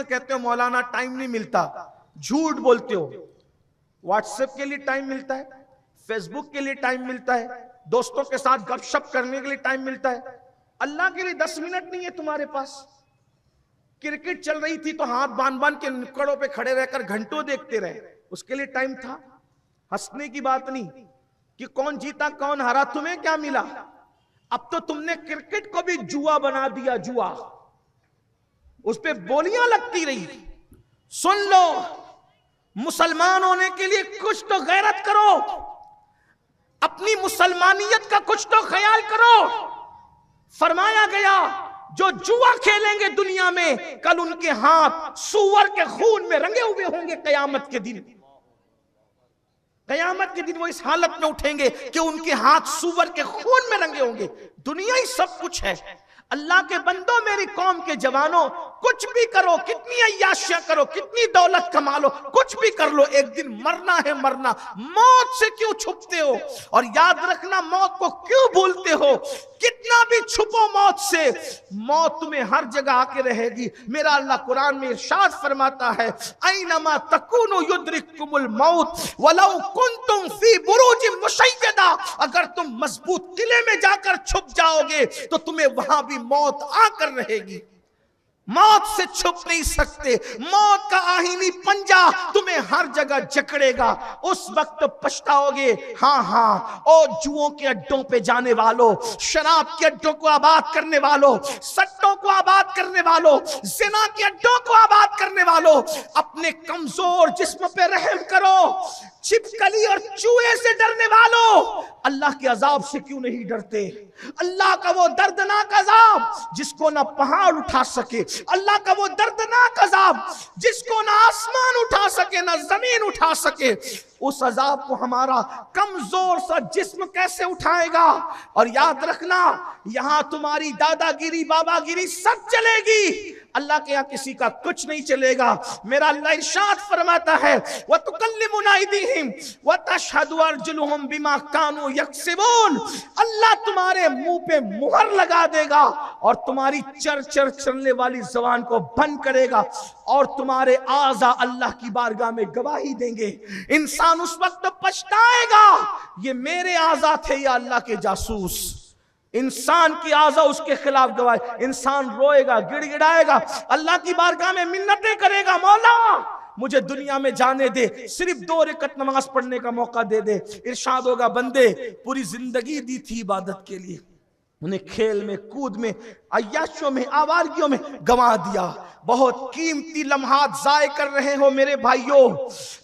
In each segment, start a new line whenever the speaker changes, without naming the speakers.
से कहते हो मौलाना टाइम नहीं मिलता, झूठ बोलते हो। व्हाट्सएप के लिए टाइम मिलता है, फेसबुक के लिए टाइम मिलता है, दोस्तों के साथ गपशप करने के लिए टाइम मिलता है। अल्लाह के लिए 10 मिनट नहीं है तुम्हारे पास। क्रिकेट चल रही थी तो हाथ बांध बांध के नुक्कड़ों पे खड़े रहकर घंटों देखते रहे, उसके लिए टाइम था। हंसने की बात नहीं कि कौन जीता कौन हारा, तुम्हें क्या मिला। अब तो तुमने क्रिकेट को भी जुआ बना दिया, जुआ, उस पे बोलियां लगती रही। सुन लो, मुसलमान होने के लिए कुछ तो गैरत करो, अपनी मुसलमानियत का कुछ तो ख्याल करो। फरमाया गया जो जुआ खेलेंगे दुनिया में, कल उनके हाथ सूअर के खून में रंगे हुए होंगे। कयामत के दिन, कयामत के दिन वो इस हालत में उठेंगे कि उनके हाथ सूअर के खून में रंगे होंगे। दुनिया ही सब कुछ है। अल्लाह के बंदो, मेरी कौम के जवानों, कुछ भी करो, कितनी अय्याशियां करो, कितनी दौलत कमा लो, कुछ भी कर लो, एक दिन मरना है मरना। मौत से क्यों छुपते हो? और याद रखना, मौत को क्यों भूलते हो? कितना भी छुपो मौत से, मौत तुम्हें हर जगह आके रहेगी। मेरा अल्लाह कुरान में इरशाद फरमाता है, ऐनमा तकुनु युद्रिकुमुल मौत वलौ कुंतुम फी बुरूजिन मुशय्यदा। अगर तुम मजबूत किले में जाकर छुप जाओगे तो तुम्हें वहां भी मौत आकर रहेगी। मौत से छुप नहीं सकते। मौत का आहीनी पंजा तुम्हें हर जगह जकड़ेगा। उस वक्त पछताओगे। हाँ हाँ, और जुओं के अड्डों पे जाने वालों, शराब के अड्डों को आबाद करने वालों, सट्टों को आबाद करने वालों, जिना के अड्डों को आबाद करने वालों, अपने कमजोर जिस्म पे रहम करो। छिपकली और चूहे से डरने वालों, अल्लाह के अजाब से क्यों नहीं डरते? अल्लाह का वो दर्दनाक अजाब जिसको ना पहाड़ उठा सके, अल्लाह का वो दर्दनाक अजाब जिसको ना आसमान उठा सके ना जमीन उठा सके, उस अजाब को हमारा कमजोर सा जिस्म कैसे उठाएगा? और याद रखना, यहां तुम्हारी दादागिरी बाबागिरी सब चलेगी, अल्लाह के यहां किसी का कुछ नहीं चलेगा। मेरा अल्लाह इरशाद फरमाता है, व तुकल्लिमुना ऐदीहिम व तशहदु अर्जुलुहुम बिमा कानू यक्सिबून। अल्लाह तुम्हारे मुंह पे मुहर लगा देगा और तुम्हारी चर चर चलने वाली जबान को बंद करेगा और तुम्हारे आज़ा अल्लाह की बारगाह में गवाही देंगे। इंसान उस वक्त पछताएगा, ये मेरे आज़ा थे या अल्लाह के जासूस। इंसान की आज़ा उसके खिलाफ गवाही। इंसान रोएगा, गिड़गिड़ाएगा, अल्लाह की बारगाह में मिन्नतें करेगा, मौला मुझे दुनिया में जाने दे, सिर्फ 2 रकात नमाज पढ़ने का मौका दे दे। इरशाद होगा, बंदे पूरी जिंदगी दी थी इबादत के लिए, उन्हें खेल में, कूद में, अय्याशों में, आवारगियों में गंवा दिया। बहुत कीमती लम्हात जाय कर रहे हो मेरे भाइयों,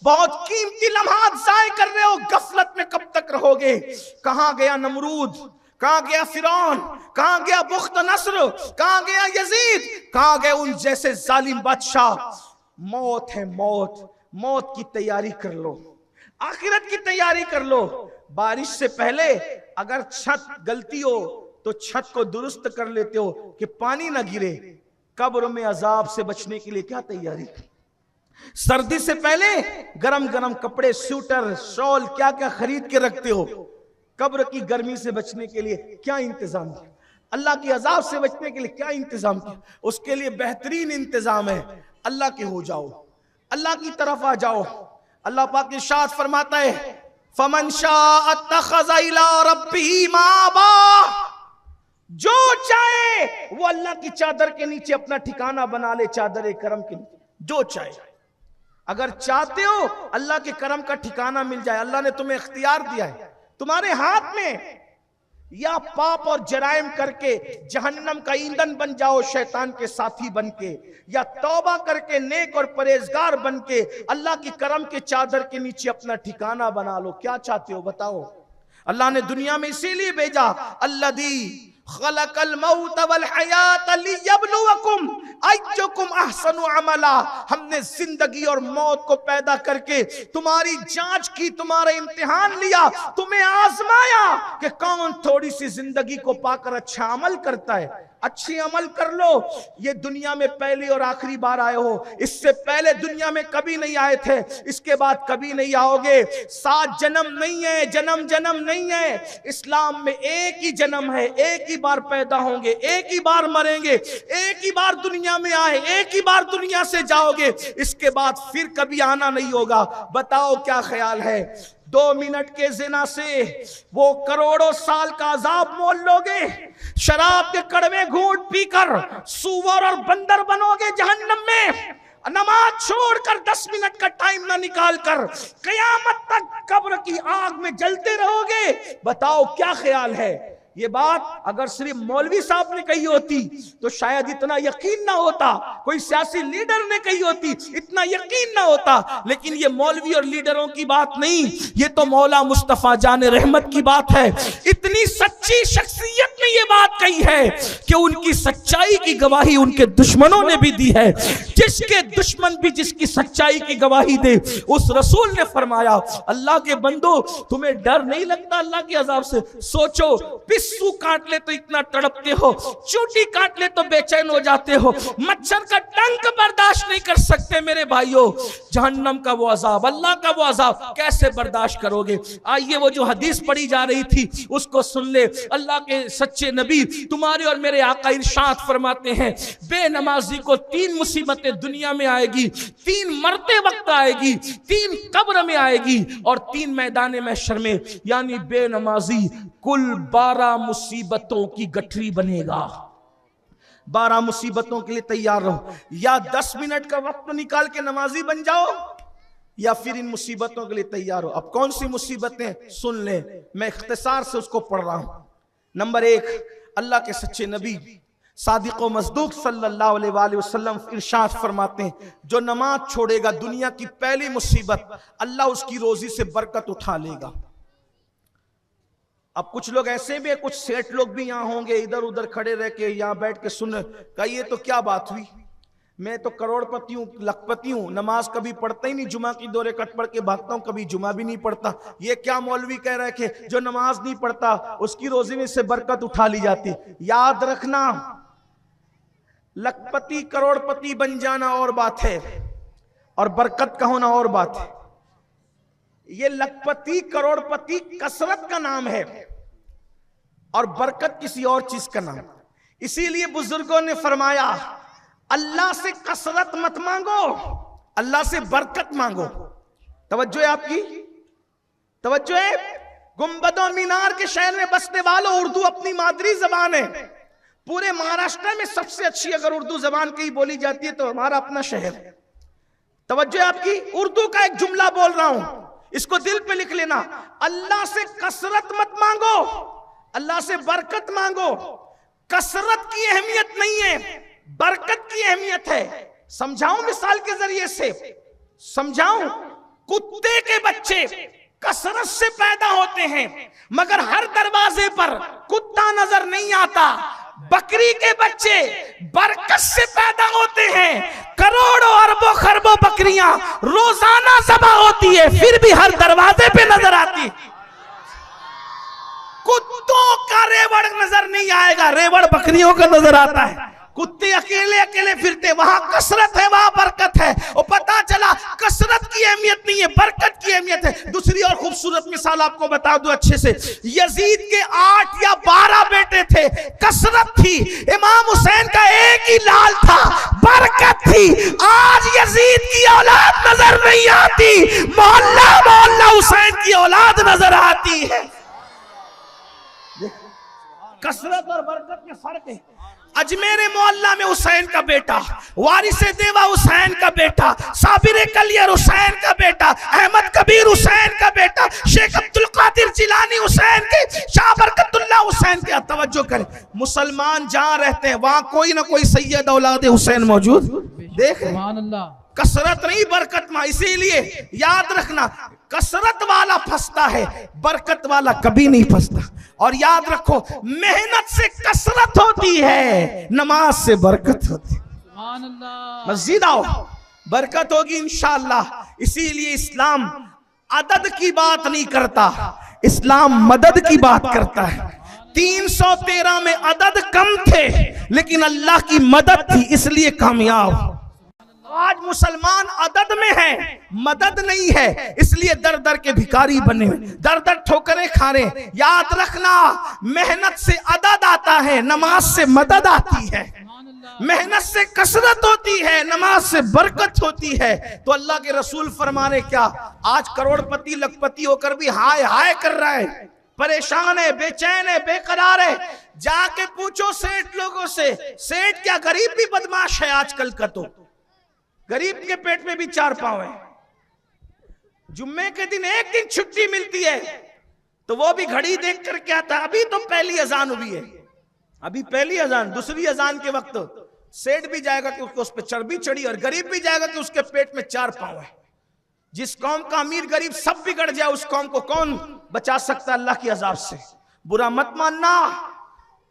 बहुत कीमती लम्हात जाय कर रहे हो। गफलत में कब तक रहोगे? कहां गया नमरूद, कहां गया फिरौन, कहां गया बुख्त नस्र, कहां गया यजीद, कहां गए उन जैसे जालिम बादशाह? मौत है मौत। मौत की तैयारी कर लो, आखिरत की तैयारी कर लो। बारिश से पहले अगर छत गलती हो तो छत को दुरुस्त कर लेते हो कि पानी ना गिरे। कब्र में अजाब से बचने के लिए क्या तैयारी? सर्दी से पहले गरम गरम कपड़े, स्वेटर, शॉल क्या क्या खरीद के रखते हो। कब्र की गर्मी से बचने के लिए क्या इंतजाम किया? अल्लाह की अजाब से बचने के लिए क्या इंतजाम किया? उसके लिए बेहतरीन इंतजाम है, अल्लाह के हो जाओ, अल्लाह की तरफ आ जाओ। अल्लाह पाक इरशाद फरमाता है, फमन शाअ अत्तखज़ इला रब्बिही माबा। जो चाहे वो अल्लाह की चादर के नीचे अपना ठिकाना बना ले, चादर करम के नीचे, जो चाहे। अगर चाहते हो अल्लाह के करम का ठिकाना मिल जाए, अल्लाह ने तुम्हें इख्तियार दिया है, तुम्हारे हाथ में। या पाप और जराइम करके जहन्नम का ईंधन बन जाओ शैतान के साथी बनके, या तौबा करके नेक और परहेजगार बनके अल्लाह की करम के चादर के नीचे अपना ठिकाना बना लो। क्या चाहते हो बताओ? अल्लाह ने दुनिया में इसीलिए भेजा, अल्लज़ी खलकल मौत वल हयात लियब्लुवकुम अय्युकुम अहसनु अमला। हमने जिंदगी और मौत को पैदा करके तुम्हारी जांच की, तुम्हारा इम्तिहान लिया, तुम्हें आजमाया कि कौन थोड़ी सी जिंदगी को पाकर अच्छा अमल करता है। अच्छी अमल कर लो। ये दुनिया में पहली और आखिरी बार आए हो, इससे पहले दुनिया में कभी नहीं आए थे, इसके बाद कभी नहीं आओगे। 7 जन्म नहीं है, जन्म जन्म नहीं है। इस्लाम में एक ही जन्म है, एक ही बार पैदा होंगे, एक ही बार मरेंगे, एक ही बार दुनिया में आए, एक ही बार दुनिया से जाओगे, इसके बाद फिर कभी आना नहीं होगा। बताओ क्या ख्याल है? 2 मिनट के जिना से वो करोड़ों साल का अजाब मोल लोगे? शराब के कड़वे घूंट पीकर सूअर और बंदर बनोगे जहन्नम में? नमाज छोड़कर 10 मिनट का टाइम ना निकाल कर कयामत तक कब्र की आग में जलते रहोगे? बताओ क्या ख्याल है? ये बात अगर सिर्फ मौलवी साहब ने कही होती तो शायद इतना यकीन ना होता, कोई सियासी लीडर ने कही होती इतना यकीन ना होता, लेकिन ये मौलवी और लीडरों की बात नहीं, ये तो मौला मुस्तफा जाने रहमत की बात है। इतनी सच्ची शख्सियत ने ये बात कही है कि उनकी सच्चाई की गवाही उनके दुश्मनों ने भी दी है। जिसके दुश्मन भी जिसकी सच्चाई की गवाही दे, उस रसूल ने फरमाया, अल्लाह के बंदो तुम्हें डर नहीं लगता अल्लाह के अजाब से? सोचो, पिस्सू काट ले तो इतना तड़पते हो, चूटी काट ले तो बेचैन हो जाते हो, मच्छर का डंक बर्दाश्त नहीं कर सकते मेरे भाइयों। जहन्नम का वो अजाब, अल्लाह का वो अजाब कैसे बर्दाश्त करोगे? आइए वो जो हदीस पढ़ी जा रही थी उसको सुन ले। अल्लाह के सच्चे नबी तुम्हारे और मेरे आका इरशाद फरमाते हैं, बेनमाजी को 3 मुसीबतें दुनिया में आएगी, 3 मरते वक्त आएगी, 3 कब्र में आएगी और 3 मैदान महशर में। यानी बेनमाजी कुल 12 मुसीबतों की गठरी बनेगा। 12 मुसीबतों के लिए तैयार रहो। या 10 मिनट का वक्त निकाल के नमाजी बन जाओ, या फिर इन मुसीबतों के लिए तैयार हो। अब कौन सी मुसीबतें? सुन ले, मैं इख्तिसार से उसको पढ़ रहा हूं। नंबर 1, अल्लाह के सच्चे नबी सादिक व मसदूक सल्लल्लाहु अलैहि वसल्लम इरशाद फरमाते हैं, जो नमाज छोड़ेगा दुनिया की पहली मुसीबत, अल्लाह उसकी रोजी से बरकत उठा लेगा। अब कुछ लोग ऐसे भी है, कुछ सेठ लोग भी यहाँ होंगे, इधर उधर खड़े रह के यहाँ बैठ के सुन, कहिए तो क्या बात हुई, मैं तो करोड़पति हूँ, लखपति हूँ, नमाज कभी पढ़ता ही नहीं, जुमा की 2 रकात पढ़ के भागता हूँ, कभी जुमा भी नहीं पढ़ता। ये क्या मौलवी कह रहे थे जो नमाज नहीं पढ़ता उसकी रोजी में से बरकत उठा ली जाती? याद रखना, लखपति करोड़पति बन जाना और बात है, और बरकत का होना और बात है। ये लखपति करोड़पति कसरत का नाम है और बरकत किसी और चीज का नाम। इसीलिए बुजुर्गों ने फरमाया, अल्लाह से कसरत मत मांगो, अल्लाह से बरकत मांगो। तवज्जो है आपकी? तवज्जो है? गुंबदों मीनार के शहर में बसने वालों, उर्दू अपनी मादरी जबान है। पूरे महाराष्ट्र में सबसे अच्छी अगर उर्दू जबान की बोली जाती है तो हमारा अपना शहर है। तवज्जो है आपकी? उर्दू का एक जुमला बोल रहा हूं, इसको दिल पे लिख लेना। अल्लाह से कसरत मत मांगो, अल्लाह से बरकत मांगो। कसरत की अहमियत नहीं है, बरकत की अहमियत है। समझाऊं मिसाल के जरिए से? समझाऊं? कुत्ते के बच्चे कसरत से पैदा होते हैं, मगर हर दरवाजे पर कुत्ता नजर नहीं आता। बकरी के बच्चे बरकत से पैदा होते हैं, करोड़ों अरबों खरबों बकरियां रोजाना ज़बह होती है, फिर भी हर दरवाजे पे नजर आती। कुत्तों का रेवड़ नजर नहीं आएगा, रेवड़ बकरियों का नजर आता है। कुत्ते अकेले अकेले फिरते, वहां कसरत है, वहां बरकत है। और पता चला कसरत की अहमियत नहीं है, बरकत की अहमियत है। दूसरी और खूबसूरत मिसाल आपको बता दूं अच्छे से, यजीद के 8 या 12 बेटे थे, कसरत थी। इमाम हुसैन का एक ही लाल था, बरकत थी। आज यजीद की औलाद नजर नहीं आती, मोहल्ला मोहल्ला हुसैन की औलाद नजर आती है। कसरत और बरकत में फर्क है। अजमेर मोहल्ला में हुसैन का बेटा, वारिस देवा हुसैन का बेटा, साबिर कलियर हुसैन का बेटा, अहमद कबीर हुसैन का बेटा, शेख अब्दुल कादिर जिलानी हुसैन के, शाह बरकतुल्लाह हुसैन के। तवज्जो करें, मुसलमान जहां रहते हैं वहां कोई ना कोई सैयद औलाद हुसैन मौजूद। देख, कसरत नहीं बरकत में। इसीलिए याद रखना, कसरत वाला फंसता है, बरकत वाला कभी नहीं फंसता। और याद रखो, मेहनत से कसरत होती है, नमाज से बरकत होती है। मस्जिद आओ, बरकत होगी इंशाअल्लाह। इसीलिए इस्लाम अदद की बात नहीं करता, इस्लाम मदद की बात करता है। 313 में अदद कम थे लेकिन अल्लाह की मदद थी इसलिए कामयाब। आज मुसलमान अदद में है, मदद नहीं है, इसलिए दर दर के भिखारी बने, दर दर ठोकरें खा रहे। याद रखना, मेहनत से अदद आता है, नमाज से मदद आती है। मेहनत से कसरत होती है, नमाज से बरकत होती है। तो अल्लाह के रसूल फरमाने क्या, आज करोड़पति लखपति होकर भी हाय हाय कर रहा है, परेशान है, बेचैन है, बेकरार है। जाके पूछो सेठ लोगों से, सेठ क्या गरीब भी बदमाश है आजकल का? तो गरीब के पेट में भी 4 पांव है। जुम्मे के दिन एक दिन छुट्टी मिलती है तो वो भी घड़ी देख कर क्या था, अभी तो पहली अजान हुई है, अभी पहली अजान, दूसरी अजान के वक्त सेठ भी जाएगा कि उसको उस पर चर्बी चढ़ी, और गरीब भी जाएगा कि उसके पेट में 4 पांव है। जिस कौम का अमीर गरीब सब बिगड़ जाए, उस कौम को कौन बचा सकता अल्लाह की अजाब से? बुरा मत मानना,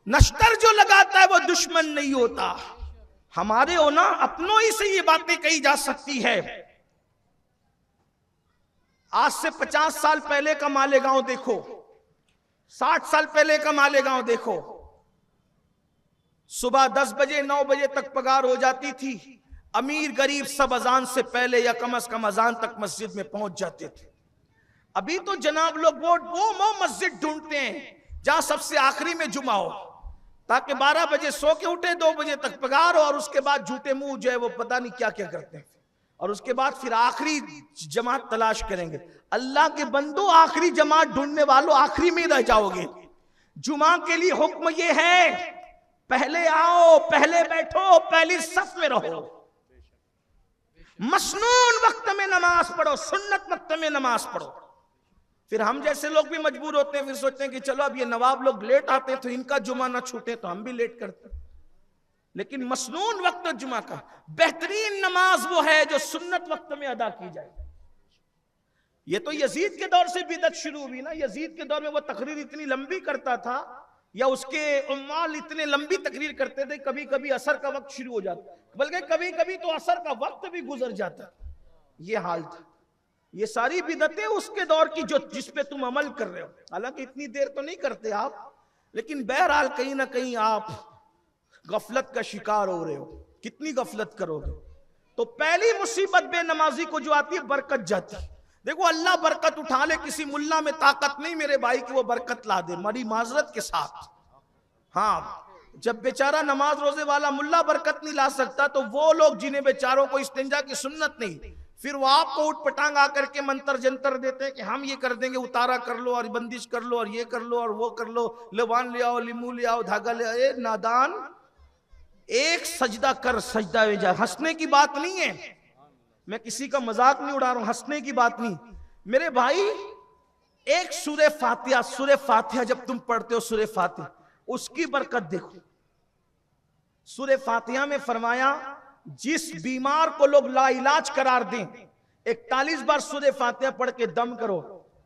नश्तर जो लगाता है वो दुश्मन नहीं होता। हमारे होना अपनों ही से ये बातें कही जा सकती है। आज से 50 साल पहले का मालेगांव देखो, 60 साल पहले का मालेगांव देखो। सुबह 10 बजे 9 बजे तक पगार हो जाती थी। अमीर गरीब सब अजान से पहले या कम से कम अजान तक मस्जिद में पहुंच जाते थे। अभी तो जनाब लोग वो मस्जिद ढूंढते हैं जहां सबसे आखिरी में जुमा हो, ताकि 12 बजे सो के उठे, 2 बजे तक पगार हो, और उसके बाद झूठे मुंह जो है वो पता नहीं क्या क्या करते हैं, और उसके बाद फिर आखिरी जमात तलाश करेंगे। अल्लाह के बंदो, आखिरी जमात ढूंढने वालों आखिरी में रह जाओगे। जुमा के लिए हुक्म ये है, पहले आओ, पहले बैठो, पहली सफ में रहो, मसनून वक्त में नमाज पढ़ो, सुन्नत वक्त में नमाज पढ़ो। फिर हम जैसे लोग भी मजबूर होते हैं, फिर सोचते हैं कि चलो अब ये नवाब लोग लेट आते हैं तो इनका जुमा ना छूटे, तो हम भी लेट करते हैं। लेकिन मसनून वक्त जुमा का बेहतरीन नमाज वो है जो सुन्नत वक्त में अदा की जाए। ये तो यजीद के दौर से बिदअत शुरू हुई ना। यजीद के दौर में वो तकरीर इतनी लंबी करता था, या उसके उम्माल इतने लंबी तकरीर करते थे, कभी कभी असर का वक्त शुरू हो जाता, बल्कि कभी कभी तो असर का वक्त भी गुजर जाता। ये हाल था। ये सारी बिदतें उसके दौर की जो जिस पे तुम अमल कर रहे हो। हालांकि इतनी देर तो नहीं करते आप, लेकिन बहरहाल कहीं ना कहीं आप गफलत का शिकार हो रहे हो। कितनी गफलत करोगे? तो पहली मुसीबत बेनमाजी को जो आती है, बरकत जाती है। देखो, अल्लाह बरकत उठा ले, किसी मुल्ला में ताकत नहीं मेरे भाई की वो बरकत ला दे, बड़ी माजरत के साथ। हाँ, जब बेचारा नमाज रोजे वाला मुल्ला बरकत नहीं ला सकता, तो वो लोग जिन्हें बेचारों को इस्तिंजा की सुन्नत नहीं, फिर वो आपको उठ पटांग आकर के मंत्र जंतर देते हैं कि हम ये कर देंगे, उतारा कर लो और बंदिश कर लो और ये कर लो और वो कर लो, लबान ले आओ, लिमू ले आओ, धागा ले आओ। नादान, एक सजदा कर, सजदा हो जाए। हंसने की बात नहीं है, मैं किसी का मजाक नहीं उड़ा रहा हूं, हंसने की बात नहीं मेरे भाई। एक सूरे फातिहा जब तुम पढ़ते हो, सूरे फातिहा, उसकी बरकत देखो। सूरे फातिहा में फरमाया, जिस बीमार को लोग लाइलाज करार दें, 41 बार सूरे फातिहा पढ़ के दम करो,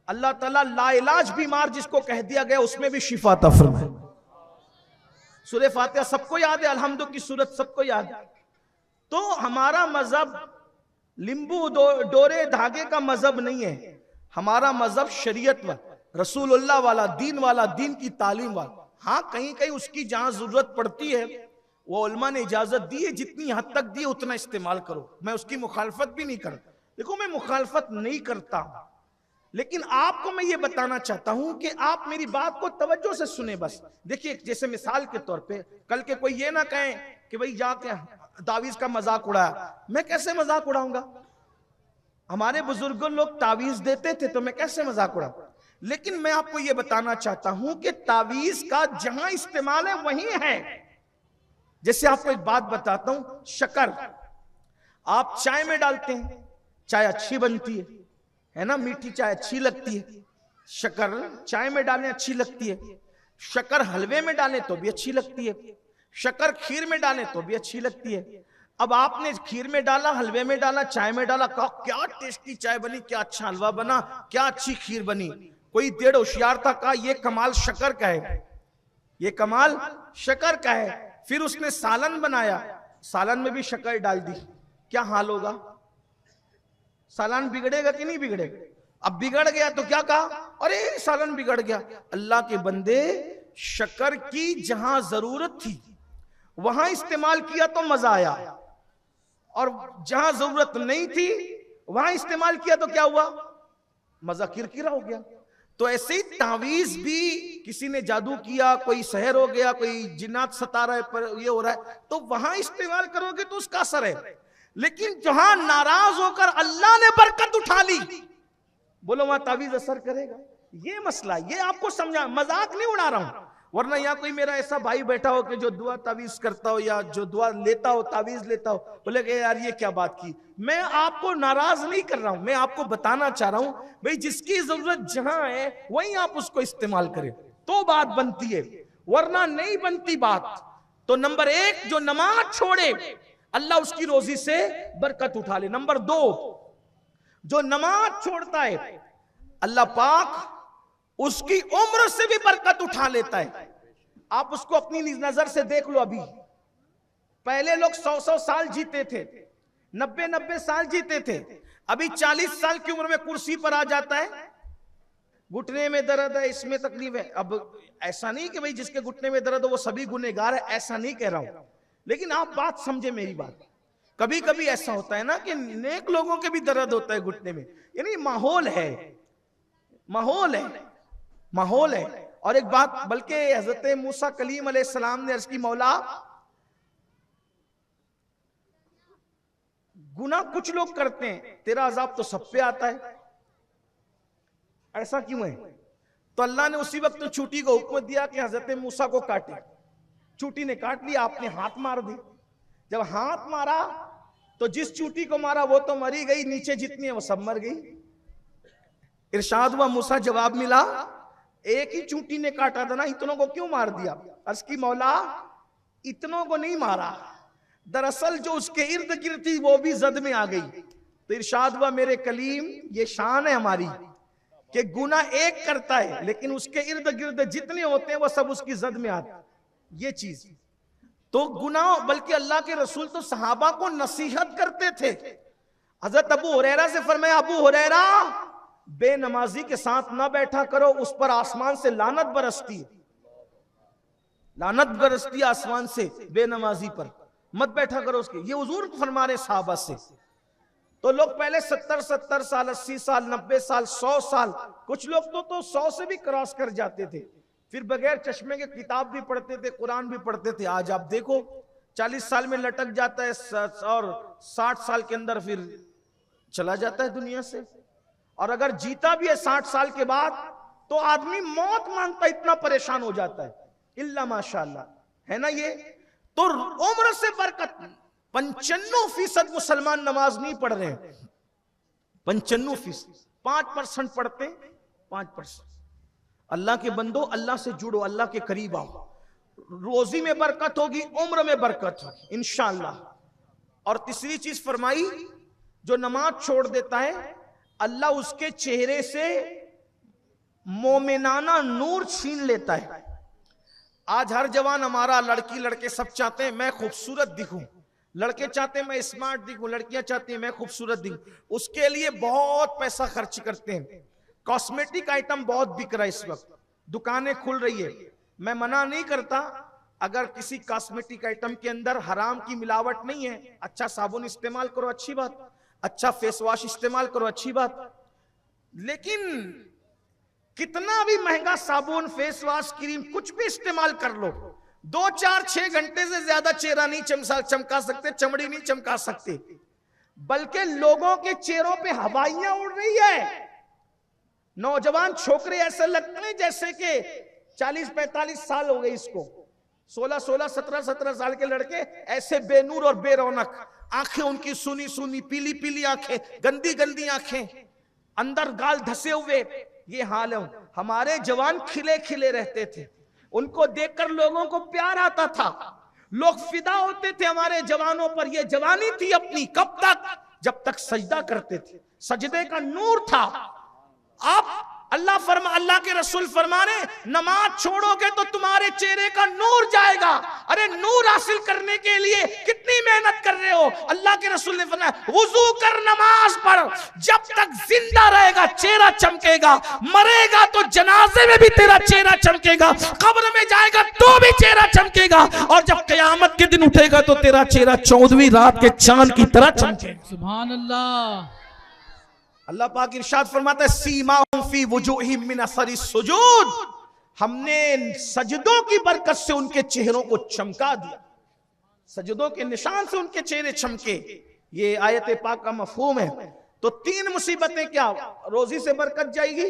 अल्लाह ताला लाइलाज बीमार जिसको कह दिया गया उसमें भी शिफा अता फरमाए। सूरे फातिहा सबको याद है, अल्हम्दु की सूरत सबको याद है। तो हमारा मजहब लिंबू डोरे धागे का मजहब नहीं है। हमारा मजहब शरीयत वाला, रसूलुल्लाह वाला, दीन की तालीम वाला। हाँ, कहीं कहीं उसकी जहां जरूरत पड़ती है वो उलमा ने इजाजत दी है, जितनी हद तक दी उतना इस्तेमाल करो। मैं उसकी मुखालफत भी नहीं करता। देखो, मैं मुखालफत नहीं करता, लेकिन आपको मैं ये बताना चाहता हूं कि आप मेरी बात को तवज्जो से सुने। बस देखिए, जैसे मिसाल के तौर पे, कल के कोई ये ना कहें कि भाई जाके तावीज का मजाक उड़ाया। मैं कैसे मजाक उड़ाऊंगा? हमारे बुजुर्गों लोग तावीज देते थे, तो मैं कैसे मजाक उड़ाऊं? लेकिन मैं आपको ये बताना चाहता हूं कि तावीज का जहां इस्तेमाल है वहीं है। जैसे आपको एक बात बताता हूं, शक्कर आप चाय में डालते हैं, चाय अच्छी बनती है ना, मीठी चाय अच्छी लगती है। शक्कर चाय में डालें अच्छी लगती है, शक्कर हलवे में डालें तो भी अच्छी लगती है, शक्कर खीर में डालें तो भी अच्छी लगती है। अब आपने खीर में डाला, हलवे में डाला, चाय में डाला, कहा क्या टेस्टी चाय बनी, क्या अच्छा हलवा बना, क्या अच्छी खीर बनी। कोई देड़ होशियार था, कहा ये कमाल शक्कर का है, ये कमाल शक्कर का है। फिर उसने सालन बनाया, सालन में भी शक्कर डाल दी, क्या हाल होगा? सालन बिगड़ेगा कि नहीं बिगड़ेगा? अब बिगड़ गया तो क्या कहा, अरे सालन बिगड़ गया। अल्लाह के बंदे, शक्कर की जहां जरूरत थी वहां इस्तेमाल किया तो मजा आया, और जहां जरूरत नहीं थी वहां इस्तेमाल किया तो क्या हुआ, मजा किरकिरा हो गया। तो ऐसे ही तावीज भी किसी ने जादू किया, कोई सहर हो गया, कोई जिन्नात सता रहा है, पर ये हो रहा है, तो वहां इस्तेमाल करोगे तो उसका असर है। लेकिन जहां नाराज होकर अल्लाह ने बरकत उठा ली, बोलो वहां तावीज असर करेगा। ये मसला, ये आपको समझा, मजाक नहीं उड़ा रहा हूं। वरना यहाँ कोई मेरा ऐसा भाई बैठा हो कि जो दुआ तावीज करता हो या जो दुआ लेता हो, तावीज लेता हो, बोले कि यार ये क्या बात की। मैं आपको नाराज नहीं कर रहा हूं, मैं आपको बताना चाह रहा हूं भाई जिसकी जरूरत जहां है वहीं आप उसको इस्तेमाल करें तो बात बनती है, वरना नहीं बनती बात। तो नंबर 1, जो नमाज छोड़े अल्लाह उसकी रोजी से बरकत उठा ले। नंबर 2, जो नमाज छोड़ता है अल्लाह पाक उसकी उम्र से भी बरकत उठा लेता है। आप उसको अपनी नजर से देख लो। अभी पहले लोग 100-100 साल जीते थे, 90-90 साल जीते थे। अभी 40 साल की उम्र में कुर्सी पर आ जाता है, घुटने में दर्द है, इसमें तकलीफ है। अब ऐसा नहीं कि भाई जिसके घुटने में दर्द हो वो सभी गुनहगार है, ऐसा नहीं कह रहा हूं, लेकिन आप बात समझे मेरी बात। कभी कभी ऐसा होता है ना कि नेक लोगों के भी दर्द होता है घुटने में, यानी माहौल है, माहौल है, माहौल है। और एक बात, बल्कि हजरत मूसा कलीम अलैहिस्सलाम ने अर्ज की, मौला गुनाह कुछ लोग करते हैं, तेरा अजाब तो सब पे आता है, ऐसा क्यों है? तो अल्लाह ने उसी वक्त चूटी को हुक्म दिया कि हजरत मूसा को काटे। चूटी ने काट लिया, आपने हाथ मार दी। जब हाथ मारा तो जिस चूटी को मारा वो तो मरी गई, नीचे जितनी है वो सब मर गई। इरशाद हुआ, मूसा जवाब मिला, एक ही चूटी ने काटा था ना, इतनों को क्यों मार दिया? अर्ज की, मौला इतनों को नहीं मारा, दरअसल जो उसके इर्द गिर्द थी वो भी जद में आ गई। तो इरशाद हुआ, मेरे कलीम ये शान है हमारी कि गुनाह एक करता है लेकिन उसके इर्द गिर्द जितने होते हैं वो सब उसकी जद में आते हैं। ये चीज तो गुनाह, बल्कि अल्लाह के रसूल तो सहाबा को नसीहत करते थे। हजरत अबू हुरैरा से फरमाया, अबू हुरैरा बेनमाजी के साथ ना बैठा करो, उस पर आसमान से लानत बरसती है, लानत बरसती आसमान से बेनमाजी पर, मत बैठा करो उसके। ये हुजूर फरमा रहे साहबा से। तो लोग पहले 70-70 साल, 80 साल, 90 साल, 100 साल, कुछ लोग तो 100 से भी क्रॉस कर जाते थे, फिर बगैर चश्मे के किताब भी पढ़ते थे, कुरान भी पढ़ते थे। आज आप देखो 40 साल में लटक जाता है और 60 साल के अंदर फिर चला जाता है दुनिया से। और अगर जीता भी है 60 साल के बाद तो आदमी मौत मांगता, इतना परेशान हो जाता है, इल्ला माशाअल्लाह, है ना। ये तो उम्र से बरकत। 95% मुसलमान नमाज नहीं पढ़ रहे हैं, 95%, 5% पढ़ते, 5%। अल्लाह के बंदो, अल्लाह से जुड़ो, अल्लाह के करीब आओ, रोजी में बरकत होगी, उम्र में बरकत होगी इंशाअल्लाह। और तीसरी चीज फरमाई, जो नमाज छोड़ देता है अल्लाह उसके चेहरे से मोमिनाना नूर छीन लेता है। आज हर जवान हमारा, लड़की लड़के सब चाहते हैं मैं खूबसूरत दिखूं, लड़के चाहते हैं मैं स्मार्ट दिखूं, लड़कियां चाहती हैं मैं खूबसूरत दिखूं। उसके लिए बहुत पैसा खर्च करते हैं। कॉस्मेटिक आइटम बहुत बिक रहा है इस वक्त, दुकानें खुल रही है। मैं मना नहीं करता, अगर किसी कॉस्मेटिक आइटम के अंदर हराम की मिलावट नहीं है, अच्छा साबुन इस्तेमाल करो, अच्छी बात, अच्छा फेस वॉश इस्तेमाल करो, अच्छी बात। लेकिन कितना भी महंगा साबुन, फेस वॉश, क्रीम, कुछ भी इस्तेमाल कर लो, 2, 4, 6 घंटे से ज्यादा चेहरा नहीं चमका सकते, चमड़ी नहीं चमका सकते, बल्कि लोगों के चेहरों पे हवाइयां उड़ रही है। नौजवान छोकरे ऐसे लगते हैं जैसे कि 40-45 साल हो गए इसको, 16-16, 17-17 साल के लड़के ऐसे बेनूर और बेरौनक, आंखें उनकी सुनी सुनी, पीली पीली आंखें, गंदी गंदी आंखें, अंदर गाल धसे हुए, ये हाल है। हमारे जवान खिले खिले रहते थे, उनको देखकर लोगों को प्यार आता था, लोग फिदा होते थे हमारे जवानों पर। ये जवानी थी अपनी, कब तक? जब तक सजदा करते थे, सजदे का नूर था। अब अल्लाह के रसूल फरमाने नमाज छोड़ोगे तो तुम्हारे चेहरे का नूर जाएगा। अरे नूर हासिल करने के लिए कितनी मेहनत कर रहे हो। अल्लाह के रसूल ने फरमाया वुजू कर, नमाज पढ़, जब तक जिंदा रहेगा चेहरा चमकेगा, मरेगा तो जनाजे में भी तेरा चेहरा चमकेगा, कब्र में जाएगा तो भी चेहरा चमकेगा, और जब क़यामत के दिन उठेगा तो तेरा चेहरा 14वीं रात के चांद की तरह चमकेगा।
सुभान अल्लाह।
अल्लाह पाक इरशाद फरमाता है सीमाहुम फी वुजूहिम मिन असरी सुजूद, हमने सजदों की बरकत से उनके चेहरों को चमका दिया, सजदों के निशान से उनके चेहरे चमके। ये आयत पाक का मफहूम है। तो 3 मुसीबतें क्या, रोजी से बरकत जाएगी,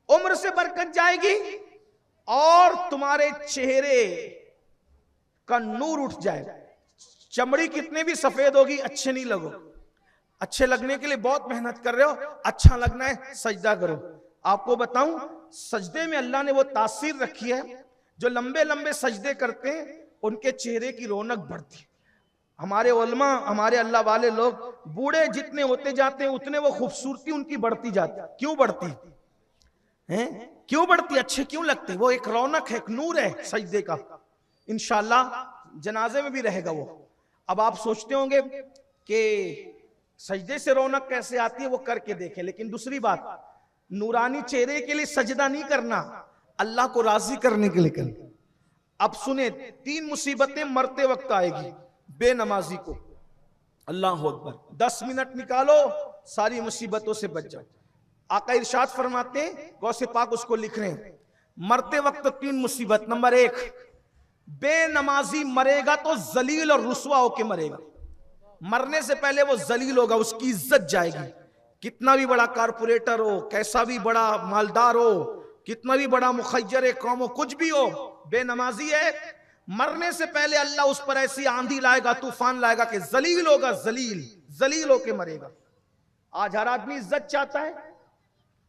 उम्र से बरकत जाएगी, और तुम्हारे चेहरे का नूर उठ जाएगा। चमड़ी कितनी भी सफेद होगी अच्छे नहीं लगोगे। अच्छे लगने के लिए बहुत मेहनत कर रहे हो, अच्छा लगना है सजदा करो। आपको बताऊं सजदे में अल्लाह ने वो तासीर रखी है, जो लंबे लंबे सजदे करते हैं उनके चेहरे की रौनक बढ़ती है। हमारे उलमा, हमारे अल्लाह वाले लोग बूढ़े जितने होते जाते हैं उतने वो खूबसूरती उनकी बढ़ती जाती है। क्यों बढ़ती है? क्यों बढ़ती? अच्छे क्यों लगते? वो एक रौनक है, एक नूर है सजदे का। इंशाअल्लाह जनाजे में भी रहेगा वो। अब आप सोचते होंगे कि सजदे से रौनक कैसे आती है, वो करके देखें। लेकिन दूसरी बात, नूरानी चेहरे के लिए सजदा नहीं करना, अल्लाह को राजी करने के लिए करना। अब सुने 3 मुसीबतें मरते वक्त आएगी बेनमाजी को। अल्लाह अकबर। 10 मिनट निकालो, सारी मुसीबतों से बच जाओ। आका इरशाद फरमाते हैं, गौसे पाक उसको लिख रहे हैं, मरते वक्त 3 मुसीबत। नंबर 1, बेनमाजी मरेगा तो जलील और रुसवा होके मरेगा। मरने से पहले वो जलील होगा, उसकी इज्जत जाएगी। कितना भी बड़ा कारपोरेटर हो, कैसा भी बड़ा मालदार हो, कितना भी बड़ा मुखज्जर कौम हो, कुछ भी हो, बेनमाजी है, मरने से पहले अल्लाह उस पर ऐसी आंधी लाएगा, तूफान लाएगा कि जलील होगा, जलील होके मरेगा। आज हर आदमी इज्जत चाहता है,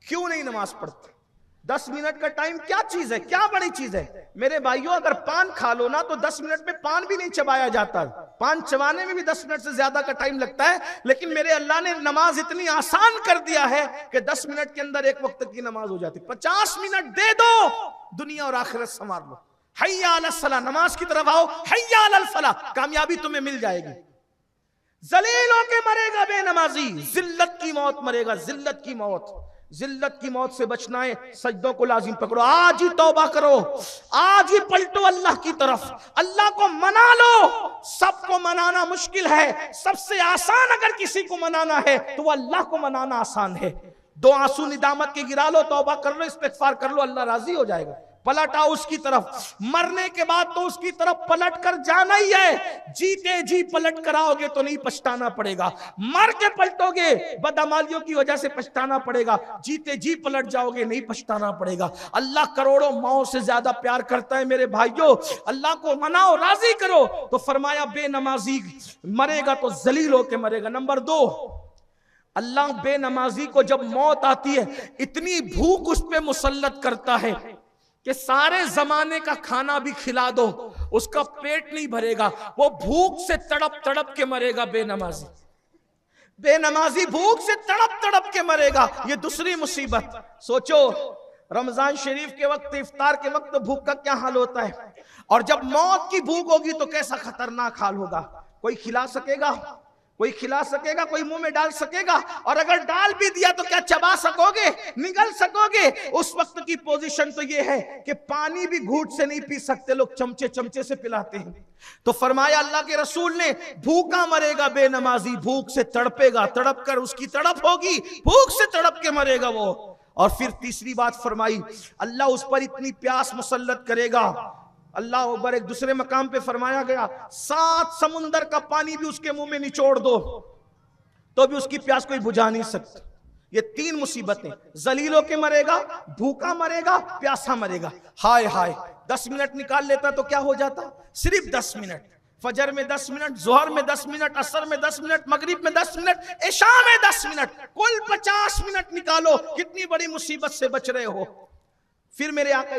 क्यों नहीं नमाज पढ़ते? 10 मिनट का टाइम क्या चीज है, क्या बड़ी चीज है? मेरे भाइयों, अगर पान खा लो ना तो 10 मिनट में पान भी नहीं चबाया जाता। पान चबाने में भी 10 मिनट से ज्यादा का टाइम लगता है। लेकिन मेरे अल्लाह ने नमाज इतनी आसान कर दिया है कि 10 मिनट के अंदर एक वक्त की नमाज हो जाती। 50 मिनट दे दो, दुनिया और आखिरत संवार लो। हय्या अलस सलाह, नमाज की तरफ आओ, हय्या अलल फलाह, कामयाबी तुम्हें मिल जाएगी। जलील होके मरेगा बेनमाजी, जिल्लत की मौत मरेगा, जिल्लत की मौत। जिल्लत की मौत से बचना है, सजदों को लाजिम पकड़ो, आज ही तौबा करो, आज ही पलटो अल्लाह की तरफ, अल्लाह को मना लो। सबको मनाना मुश्किल है, सबसे आसान अगर किसी को मनाना है तो वो अल्लाह को मनाना आसान है। 2 आंसू निदामत के गिरा लो, तौबा कर लो, इस्तिगफार कर लो, अल्लाह राजी हो जाएगा। पलट आओ उसकी तरफ। मरने के बाद तो उसकी तरफ पलट कर जाना ही है। जीते जी पलट कर आओगे तो नहीं पछताना पड़ेगा, मर के पलटोगे बदअमालियों की वजह से पछताना पड़ेगा। जीते जी पलट जाओगे, नहीं पछताना पड़ेगा। अल्लाह करोड़ों माओं से ज्यादा प्यार करता है मेरे भाइयों। अल्लाह को मनाओ, राजी करो। तो फरमाया बेनमाजी मरेगा तो जलील होके मरेगा। नंबर 2, अल्लाह बेनमाजी को जब मौत आती है इतनी भूख उस पे मुसल्लत करता है कि सारे जमाने का खाना भी खिला दो उसका पेट नहीं भरेगा, वो भूख से तड़प तड़प के मरेगा। बेनमाजी भूख से तड़प तड़प के मरेगा। ये दूसरी मुसीबत। सोचो रमजान शरीफ के वक्त, इफ्तार के वक्त भूख का क्या हाल होता है, और जब मौत की भूख होगी तो कैसा खतरनाक हाल होगा। कोई खिला सकेगा? कोई खिला सकेगा? कोई मुंह में डाल सकेगा? और अगर डाल भी दिया तो क्या चबा सकोगे, निगल सकोगे? उस वक्त की पोजीशन तो ये है कि पानी भी घूंट से नहीं पी सकते, लोग चमचे चमचे से पिलाते हैं। तो फरमाया अल्लाह के रसूल ने, भूखा मरेगा बेनमाजी, भूख से तड़पेगा, तड़प कर उसकी तड़प होगी, भूख से तड़प के मरेगा वो। और फिर तीसरी बात फरमाई, अल्लाह उस पर इतनी प्यास मुसल्लत करेगा। अल्लाह अकबर। एक दूसरे मकाम पे फरमाया गया, 7 समुंदर का पानी भी उसके मुंह में निचोड़ दो तो भी उसकी प्यास कोई बुझा नहीं सकता। ये 3 मुसीबतें, जलीलों के मरेगा, भूखा मरेगा, प्यासा मरेगा। हाय हाय, 10 मिनट निकाल लेता तो क्या हो जाता? सिर्फ 10 मिनट। फजर में 10 मिनट, जोहर में 10 मिनट, असर में 10 मिनट, मगरिब में 10 मिनट, इशा में 10 मिनट, कुल 50 मिनट निकालो, कितनी बड़ी मुसीबत से बच रहे हो। फिर मेरे आका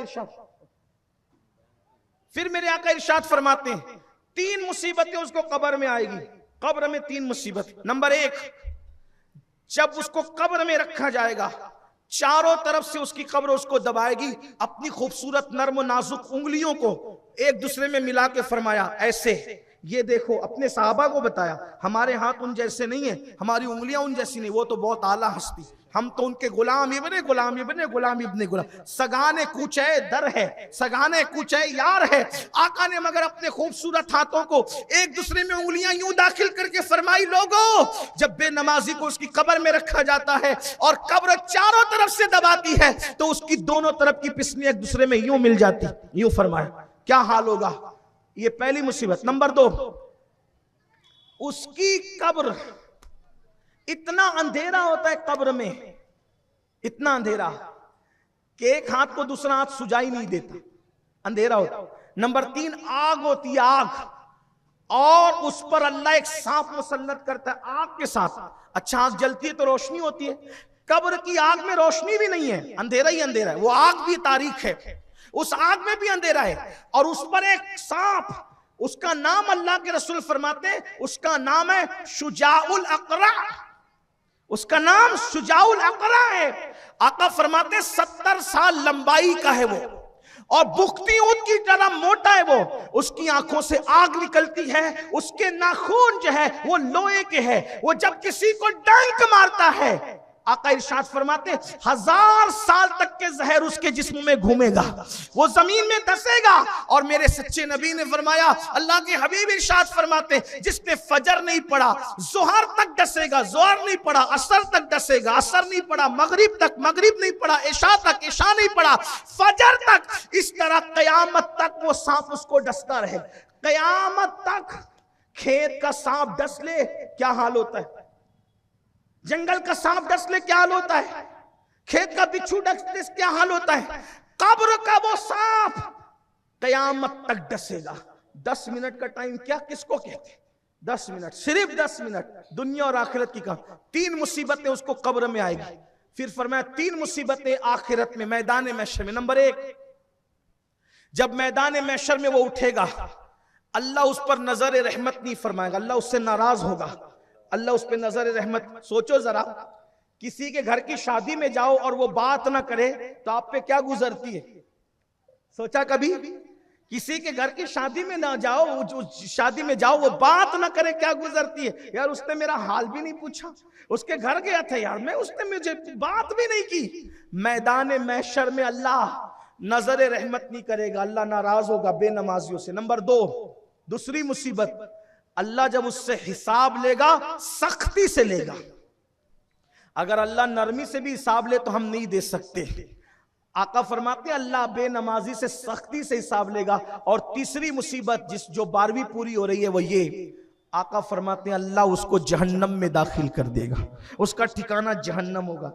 इरशाद फरमाते हैं, 3 मुसीबतें उसको कब्र में आएगी। कब्र में 3 मुसीबत। नंबर 1, जब उसको कब्र में रखा जाएगा चारों तरफ से उसकी कब्र उसको दबाएगी, अपनी खूबसूरत नर्म नाजुक उंगलियों को एक दूसरे में मिला के फरमाया ऐसे, ये देखो, अपने सहाबा को बताया हमारे हाथ उन जैसे नहीं है, हमारी उंगलियां उन जैसी नहीं, वो तो बहुत आला हस्ती, हम तो उनके गुलाम इब्ने गुलाम इब्ने गुलाम इब्ने गुलाम, सगाने कूचे दर है, सगाने कूचे यार है। आका ने मगर अपने खूबसूरत हाथों को एक दूसरे में उंगलियां यूं दाखिल करके फरमाई, लोगों जब बेनमाजी को उसकी कब्र में रखा जाता है और कब्र चारों तरफ से दबाती है तो उसकी दोनों तरफ की पिसनी एक दूसरे में यूं मिल जाती, यूं फरमाया, क्या हाल होगा। ये पहली मुसीबत। नंबर 2, उसकी कब्र, इतना अंधेरा होता है कब्र में, इतना अंधेरा कि एक हाथ को दूसरा हाथ सुझाई नहीं देता, अंधेरा होता। नंबर 3, आग होती है, आग, और उस पर अल्लाह एक सांप मुसल्लत करता है आग के साथ। अच्छा, आग जलती है तो रोशनी होती है, कब्र की आग में रोशनी भी नहीं है, अंधेरा ही अंधेरा है, वो आग भी तारीख है, उस आग में भी अंधेरा है, और उस पर एक सांप, उसका नाम अल्लाह के रसूल फरमाते हैं, उसका नाम है शुजाउल अकरा, उसका नाम शुजाउल अकरा है। आका फरमाते 70 साल लंबाई का है वो, और बुख्ती ऊंट की तरह मोटा है वो, उसकी आंखों से आग निकलती है, उसके नाखून जो है वो लोहे के है, वो जब किसी को डंक मारता है आका इरशाद फरमाते 1000 साल तक के जहर उसके जिस्म में घूमेगा, वो जमीन में धसेगा। और मेरे सच्चे नबी ने फरमाया, अल्लाह के हबीब इरशाद फरमाते जिसने फजर नहीं पढ़ा जोहर तक डसेगा, जोहर नहीं पढ़ा असर तक डसेगा, असर नहीं पढ़ा मगरिब तक, मगरिब नहीं पढ़ा इशा तक, इशा नहीं पढ़ा फजर तक, इस तरह कयामत तक वो सांप उसको डसता रहे, कयामत तक। खेत का सांप डस ले क्या हाल होता है, जंगल का सांप डस ले क्या हाल होता है, खेत का बिच्छू डस ले क्या हाल होता है, कब्र का वो सांप कयामत तक डसेगा। 10 मिनट का टाइम क्या किसको कहते हैं, 10 मिनट, सिर्फ 10 मिनट, दुनिया और आखिरत की काम। 3 मुसीबतें उसको कब्र में आएगी। फिर फरमाया 3 मुसीबतें आखिरत में, मैदान महशर में। नंबर 1, जब मैदान महशर में वो उठेगा, अल्लाह उस पर नजर रहमत नहीं फरमाएगा, अल्लाह उससे नाराज होगा, अल्लाह उस पर नजर रहमत। सोचो जरा, किसी के घर की शादी में जाओ और वो बात ना करे तो आप पे क्या गुजरती है, सोचा कभी? किसी के घर की शादी में ना जाओ, शादी में जाओ वो बात ना करे क्या गुजरती है, यार उसने मेरा हाल भी नहीं पूछा, उसके घर गया था यार मैं, उसने मुझे बात भी नहीं की। मैदान महशर में अल्लाह नजर रहमत नहीं करेगा, अल्लाह नाराज होगा बेनमाजियों से। नंबर 2, दूसरी मुसीबत, अल्लाह जब उससे हिसाब लेगा सख्ती से लेगा। अगर अल्लाह नरमी से भी हिसाब ले तो हम नहीं दे सकते। आका फरमाते हैं अल्लाह बेनमाजी से सख्ती से हिसाब लेगा। और तीसरी मुसीबत जो 12वीं पूरी हो रही है वो ये, आका फरमाते हैं अल्लाह उसको जहन्नम में दाखिल कर देगा, उसका ठिकाना जहन्नम होगा।